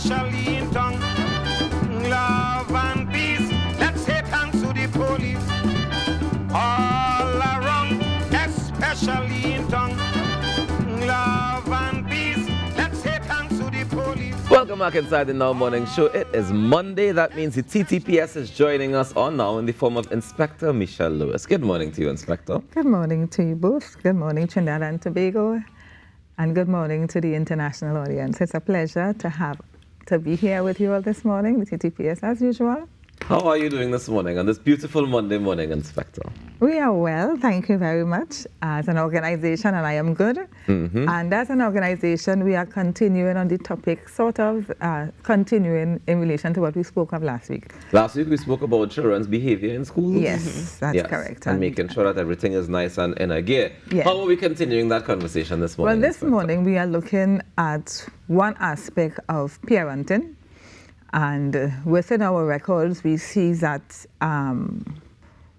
especially in tongue. Love and peace, let's say thanks to the police. All around, especially in tongue. Love and peace, let's say thanks to the police. Welcome back inside the Now Morning Show. It is Monday. That means the TTPS is joining us on now in the form of Inspector Michelle Lewis. Good morning to you, Inspector. Good morning to you both. Good morning, Trinidad and Tobago. And good morning to the international audience. It's a pleasure to be here with you all this morning, the TTPS as usual. How are you doing this morning on this beautiful Monday morning, Inspector? We are well, thank you very much. As an organization, and I am good. Mm-hmm. And as an organization, we are continuing on the topic, continuing in relation to what we spoke of last week. Last week we spoke about children's behavior in schools. Yes, that's correct. And making sure that everything is nice and in a gear. Yes. How are we continuing that conversation this morning? Well, this Inspector? morning we are looking at one aspect of parenting. And within our records, we see that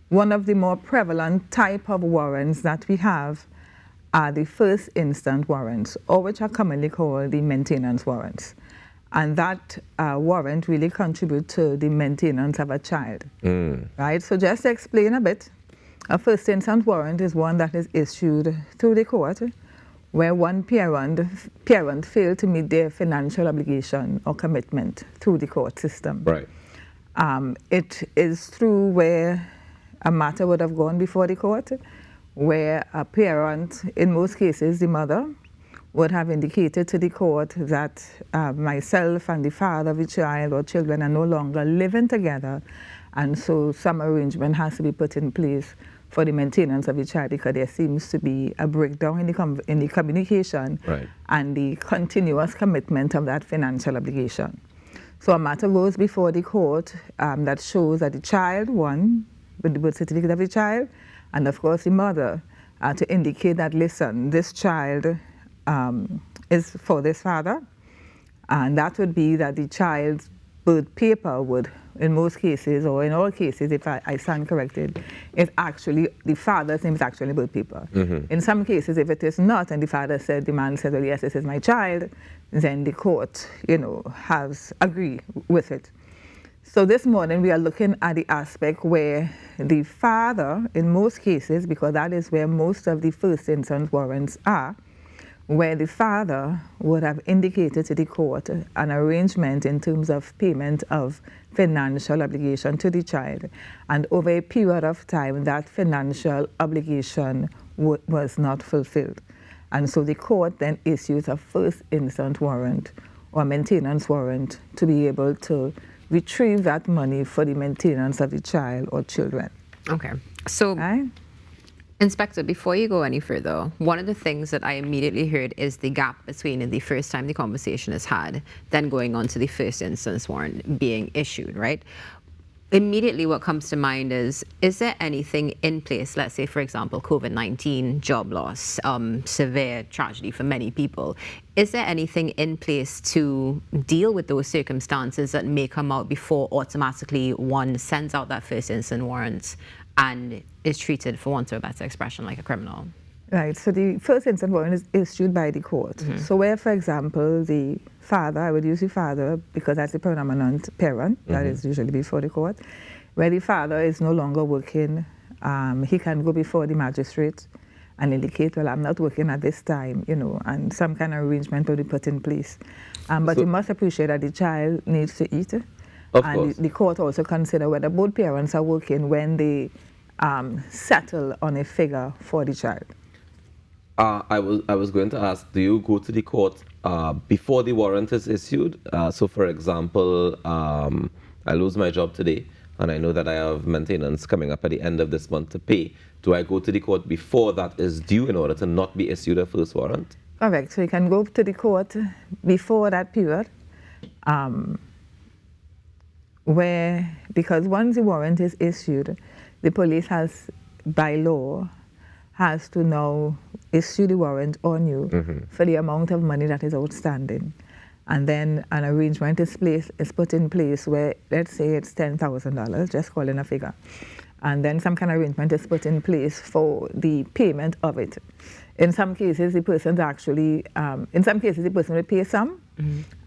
one of the more prevalent type of warrants that we have are the first instance warrants, or which are commonly called the maintenance warrants. And that warrant really contributes to the maintenance of a child. Right? So just to explain a bit, a first instance warrant is one that is issued through the court where one parent failed to meet their financial obligation or commitment through the court system. Right. It is through where a matter would have gone before the court, where a parent, in most cases the mother, would have indicated to the court that myself and the father of the child or children are no longer living together, and so some arrangement has to be put in place for the maintenance of the child because there seems to be a breakdown in the communication and the continuous commitment of that financial obligation. So a matter goes before the court that shows that the child, one, with the birth certificate of the child, and of course the mother, to indicate that, listen, this child is for this father, and that would be that the child's birth paper would, in most cases, or in all cases, if I stand corrected, is actually, the father's name is actually birth paper. Mm-hmm. In some cases, if it is not, and the man said, well, yes, this is my child, then the court, has agreed with it. So this morning, we are looking at the aspect where the father, in most cases, because that is where most of the first instance warrants are, where the father would have indicated to the court an arrangement in terms of payment of financial obligation to the child. And over a period of time, that financial obligation was not fulfilled. And so the court then issues a first instance warrant or maintenance warrant to be able to retrieve that money for the maintenance of the child or children. Okay. So, right? Inspector, before you go any further, one of the things that I immediately heard is the gap between the first time the conversation is had, then going on to the first instance warrant being issued, right? Immediately what comes to mind is there anything in place, let's say, for example, COVID-19, job loss, severe tragedy for many people, is there anything in place to deal with those circumstances that may come out before automatically one sends out that first instance warrant and is treated, for want of a better expression, like a criminal? Right, so the first instance warrant is issued by the court. Mm-hmm. So where, for example, the father, I would use the father because that's the predominant parent, that is usually before the court, where the father is no longer working, he can go before the magistrate and indicate, well, I'm not working at this time, and some kind of arrangement will be put in place. But you must appreciate that the child needs to eat. Of course. The court also consider whether both parents are working when they settle on a figure for the child. I was going to ask, do you go to the court before the warrant is issued? So, for example, I lose my job today, and I know that I have maintenance coming up at the end of this month to pay. Do I go to the court before that is due in order to not be issued a first warrant? Correct. So you can go to the court before that period, because once the warrant is issued, the police has, by law, has to now issue the warrant on you for the amount of money that is outstanding. And then an arrangement is put in place where, let's say it's $10,000, just calling a figure. And then some kind of arrangement is put in place for the payment of it. In some cases, the person will pay some,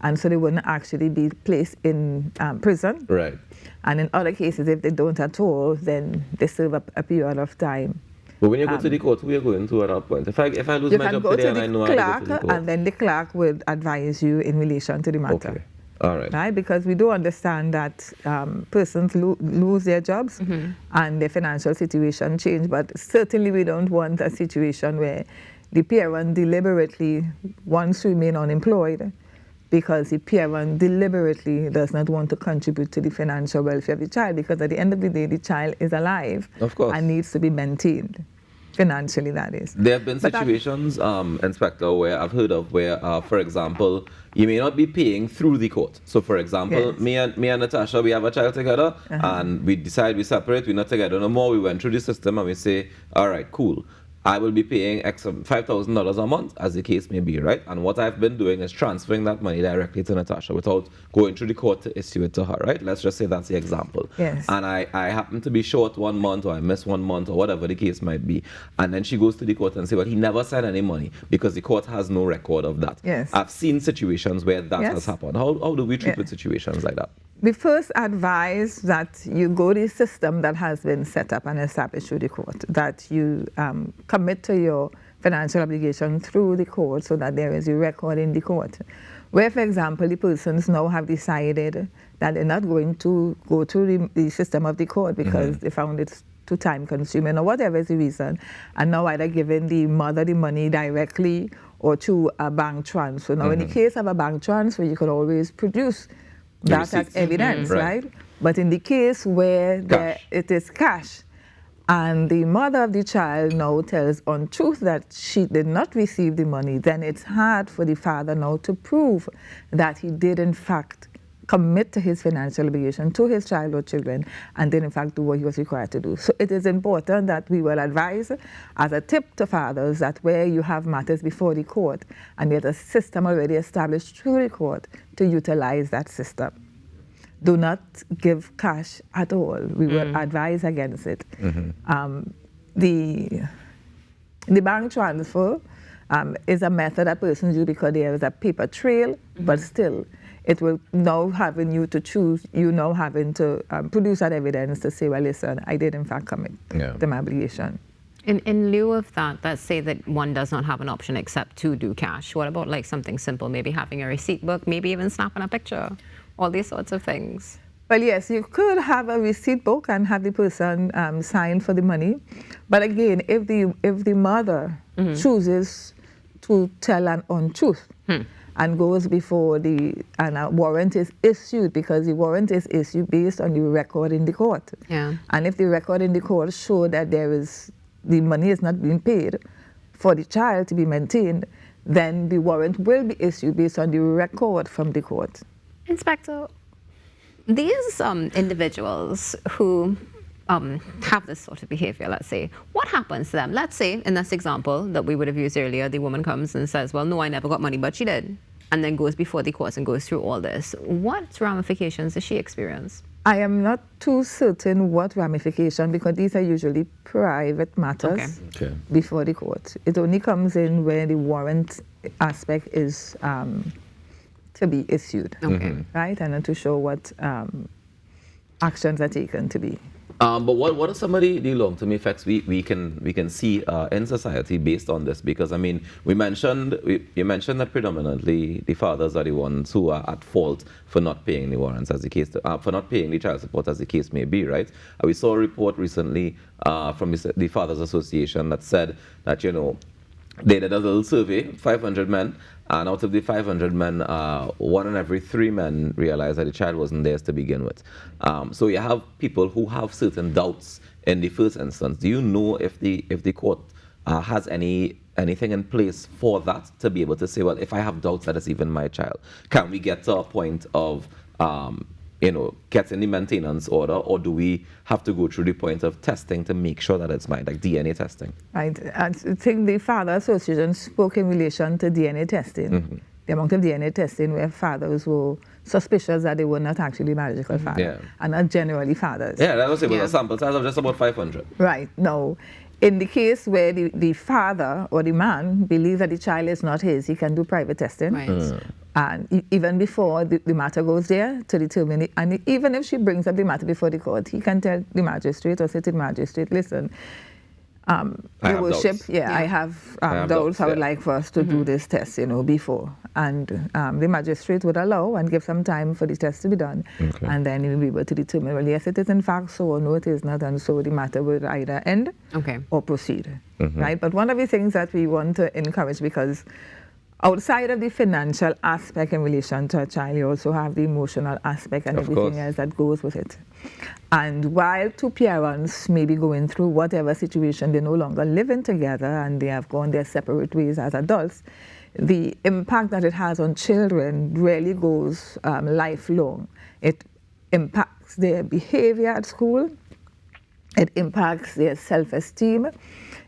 and so they wouldn't actually be placed in prison. Right. And in other cases, if they don't at all, then they serve a period of time. But when you go to the court, who are you going to at that point? If I lose my job today and I know I have to go to the court. And then the clerk will advise you in relation to the matter. Okay. All right. Right? Because we do understand that persons lose their jobs and their financial situation change, but certainly we don't want a situation where the parent deliberately wants to remain unemployed because the parent deliberately does not want to contribute to the financial welfare of the child, because at the end of the day, the child is alive. Of course. And needs to be maintained. Financially, that is. There have been situations, Inspector, where I've heard of where, for example, you may not be paying through the court. So, for example, Yes. me and Natasha, we have a child together, and we decide we separate, we're not together no more. We went through the system and we say, all right, cool. I will be paying $5,000 a month, as the case may be, right? And what I've been doing is transferring that money directly to Natasha without going through the court to issue it to her, right? Let's just say that's the example. Yes. And I happen to be short 1 month, or I miss 1 month, or whatever the case might be. And then she goes to the court and say, well, he never sent any money because the court has no record of that. Yes. I've seen situations where that has happened. How do we treat with situations like that? We first advise that you go to the system that has been set up and established through the court, that you commit to your financial obligation through the court so that there is a record in the court. Where, for example, the persons now have decided that they're not going to go through the system of the court because they found it too time consuming or whatever is the reason, and now either giving the mother the money directly or through a bank transfer. Now, in the case of a bank transfer, you could always produce that as evidence, right? But in the case where it is cash, and the mother of the child now tells untruth that she did not receive the money, then it's hard for the father now to prove that he did in fact commit to his financial obligation to his child or children and did in fact do what he was required to do. So it is important that we will advise as a tip to fathers that where you have matters before the court and there's a system already established through the court, to utilize that system. Do not give cash at all. We will advise against it. The bank transfer is a method that persons use because there is a paper trail, but still, it will now having you to choose, you now having to produce that evidence to say, well, listen, I did in fact commit to my obligation. In lieu of that, let's say that one does not have an option except to do cash. What about like something simple, maybe having a receipt book, maybe even snapping a picture, all these sorts of things? Well, yes, you could have a receipt book and have the person sign for the money. But again, if the mother chooses to tell an untruth and goes before and a warrant is issued, because the warrant is issued based on the record in the court. And if the record in the court show that the money is not being paid for the child to be maintained, then the warrant will be issued based on the record from the court. Inspector, these individuals who have this sort of behavior, let's say, what happens to them? Let's say, in this example that we would have used earlier, the woman comes and says, well, no, I never got money, but she did, and then goes before the courts and goes through all this. What ramifications does she experience? I am not too certain what ramification, because these are usually private matters before the court. It only comes in where the warrant aspect is to be issued, right? And then to show what actions are taken to be. But what are some of the long-term effects we can see in society based on this? Because I mean, you mentioned that predominantly the fathers are the ones who are at fault for not paying the warrants, as the case for not paying the child support, as the case may be, right? We saw a report recently from the Fathers Association that said that they did a little survey, 500 men, and out of the 500 men, 1 in every 3 men realized that the child wasn't theirs to begin with. So you have people who have certain doubts in the first instance. Do you know if the court has anything in place for that, to be able to say, well, if I have doubts that it's even my child, can we get to a point of getting the maintenance order, or do we have to go through the point of testing to make sure that it's mine, like DNA testing? Right. I think the Father Association spoke in relation to DNA testing, the amount of DNA testing where fathers were suspicious that they were not actually biological fathers, and not generally fathers. Yeah, that was it. With a sample size of just about 500. Right. No. in the case where the father or the man believes that the child is not his, he can do private testing. Right. And even before the matter goes there to determine it, and even if she brings up the matter before the court, he can tell the magistrate or say to the magistrate, listen, Your Worship, I have doubts. I would like for us to do this test, before. And the magistrate would allow and give some time for the test to be done. Okay. And then he will be able to determine, well, yes, it is in fact so, or no, it is not. And so the matter would either end or proceed. Right? But one of the things that we want to encourage, because outside of the financial aspect in relation to a child, you also have the emotional aspect and everything else that goes with it. And while two parents may be going through whatever situation, they're no longer living together and they have gone their separate ways as adults, the impact that it has on children really goes lifelong. It impacts their behavior at school, it impacts their self-esteem,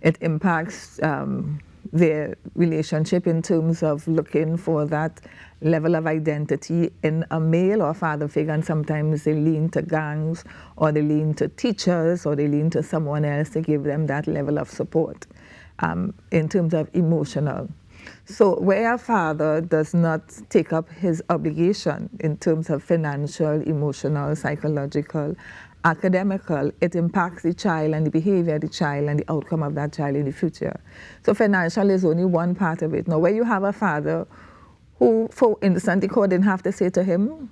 it impacts their relationship in terms of looking for that level of identity in a male or father figure, and sometimes they lean to gangs, or they lean to teachers, or they lean to someone else to give them that level of support in terms of emotional. So where a father does not take up his obligation in terms of financial, emotional, psychological, academical, it impacts the child and the behavior of the child and the outcome of that child in the future. So financial is only one part of it. Now, where you have a father who, for instance, the court didn't have to say to him,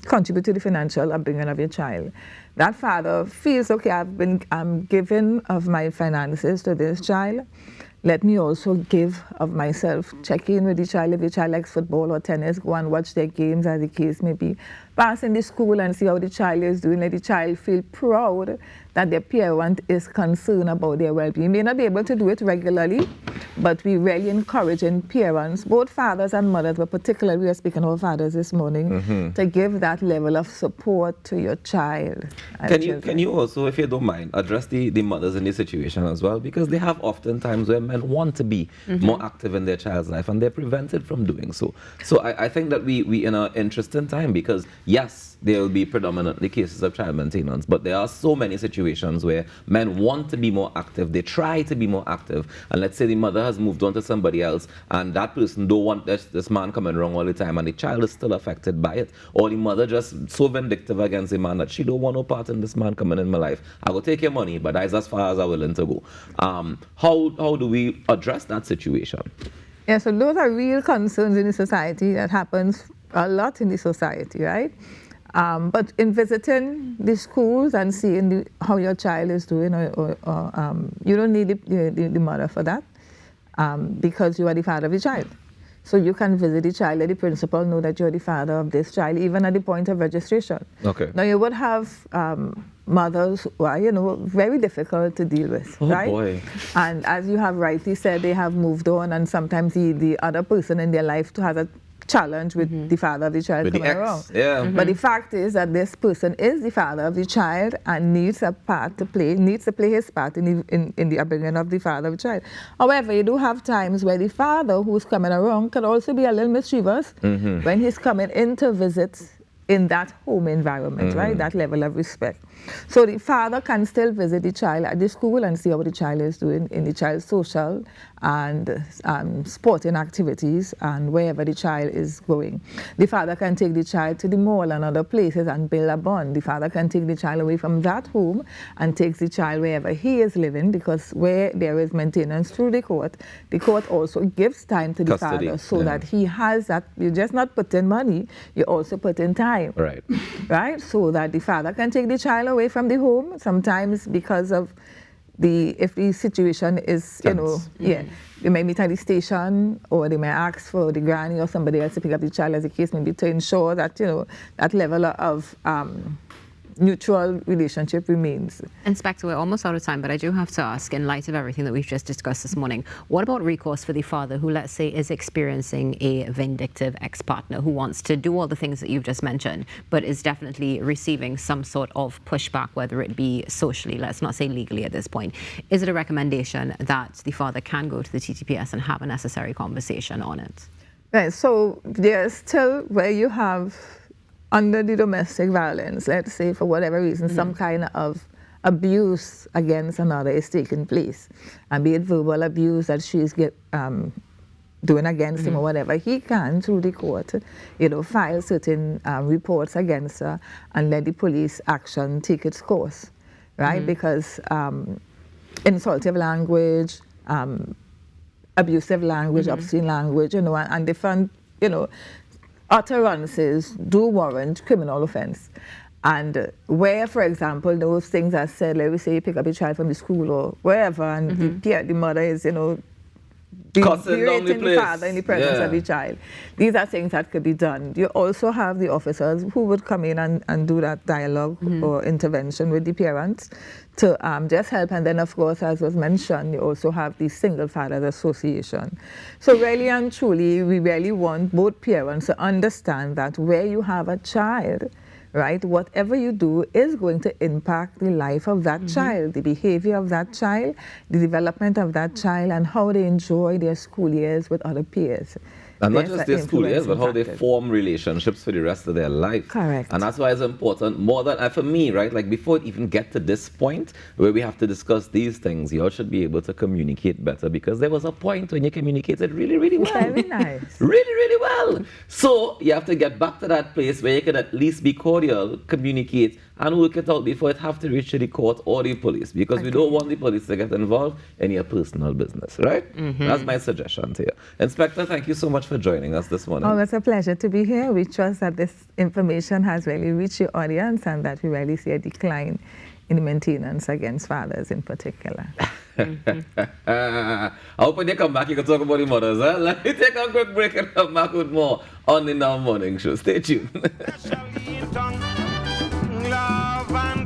contribute to the financial upbringing of your child. That father feels, okay, I'm giving of my finances to this child. Let me also give of myself, check in with the child. If the child likes football or tennis, go and watch their games, as the case may be. Pass in the school and see how the child is doing. Let the child feel proud that their parent is concerned about their well-being. You may not be able to do it regularly, but we really encouraging parents, both fathers and mothers, but particularly we are speaking about fathers this morning, to give that level of support to your child. Can you also, if you don't mind, address the mothers in this situation as well? Because they have often times where men want to be more active in their child's life and they're prevented from doing so. So I think that we in an interesting time, because yes, there will be predominantly cases of child maintenance, but there are so many situations where men want to be more active, they try to be more active, and let's say the mother has moved on to somebody else and that person don't want this man coming wrong all the time and the child is still affected by it, or the mother just so vindictive against the man that she don't want no part in this man coming in my life. I will take your money, but that's as far as I'm willing to go. How do we address that situation? Yeah, so those are real concerns in the society that happens a lot in the society, right? But in visiting the schools and seeing how your child is doing, you don't need the mother for that because you are the father of the child. So you can visit the child, let the principal know that you're the father of this child, even at the point of registration. Okay. Now you would have mothers who are, very difficult to deal with, right? Boy. And as you have rightly said, they have moved on, and sometimes the other person in their life has a challenge with the father of the child coming around. Yeah. But the fact is that this person is the father of the child and needs to play his part in the upbringing of the father of the child. However, you do have times where the father who's coming around can also be a little mischievous when he's coming in to visit in that home environment, right? That level of respect. So the father can still visit the child at the school and see how the child is doing in the child's social and sporting activities and wherever the child is going. The father can take the child to the mall and other places and build a bond. The father can take the child away from that home and takes the child wherever he is living, because where there is maintenance through the court also gives time to the father so that he has that. You just not put in money, you also put in time. Right. Right? So that the father can take the child away from the home, sometimes because of if the situation is, they may meet at the station, or they may ask for the granny or somebody else to pick up the child, as the case may be, to ensure that, that level of mutual relationship remains. Inspector, we're almost out of time, but I do have to ask, in light of everything that we've just discussed this morning, what about recourse for the father who, let's say, is experiencing a vindictive ex-partner who wants to do all the things that you've just mentioned, but is definitely receiving some sort of pushback, whether it be socially, let's not say legally at this point? Is it a recommendation that the father can go to the TTPS and have a necessary conversation on it? Right, so there's still where you have under the domestic violence, let's say for whatever reason, some kind of abuse against another is taking place, and be it verbal abuse that she's doing against him or whatever, he can, through the court, file certain reports against her and let the police action take its course, right? Because insultive language, abusive language, obscene language, and different, utterances do warrant criminal offense. And where, for example, those things are said, let me say you pick up a child from the school or wherever, and the mother is, berating the father in the presence of the child. These are things that could be done. You also have the officers who would come in and do that dialogue or intervention with the parents to just help. And then, of course, as was mentioned, you also have the Single Fathers Association. So really and truly, we really want both parents to understand that where you have a child, right, whatever you do is going to impact the life of that child, the behavior of that child, the development of that child, and how they enjoy their school years with other peers. And not just their school years, but how they form relationships for the rest of their life. Correct. And that's why it's important, more than, for me, right, like before it even get to this point where we have to discuss these things, you all should be able to communicate better, because there was a point when you communicated really, really well. Very nice. Really, really well. So you have to get back to that place where you can at least be cordial, communicate, and work it out before it have to reach to the court or the police, because we don't want the police to get involved in your personal business, right? That's my suggestion to you. Inspector, thank you so much for joining us this morning. Oh, it's a pleasure to be here. We trust that this information has really reached your audience and that we really see a decline in the maintenance against fathers in particular. I hope when you come back, you can talk about the mothers. Huh? Let me take a quick break and come back with more on the Now Morning Show. Stay tuned. Especially in tongue, love and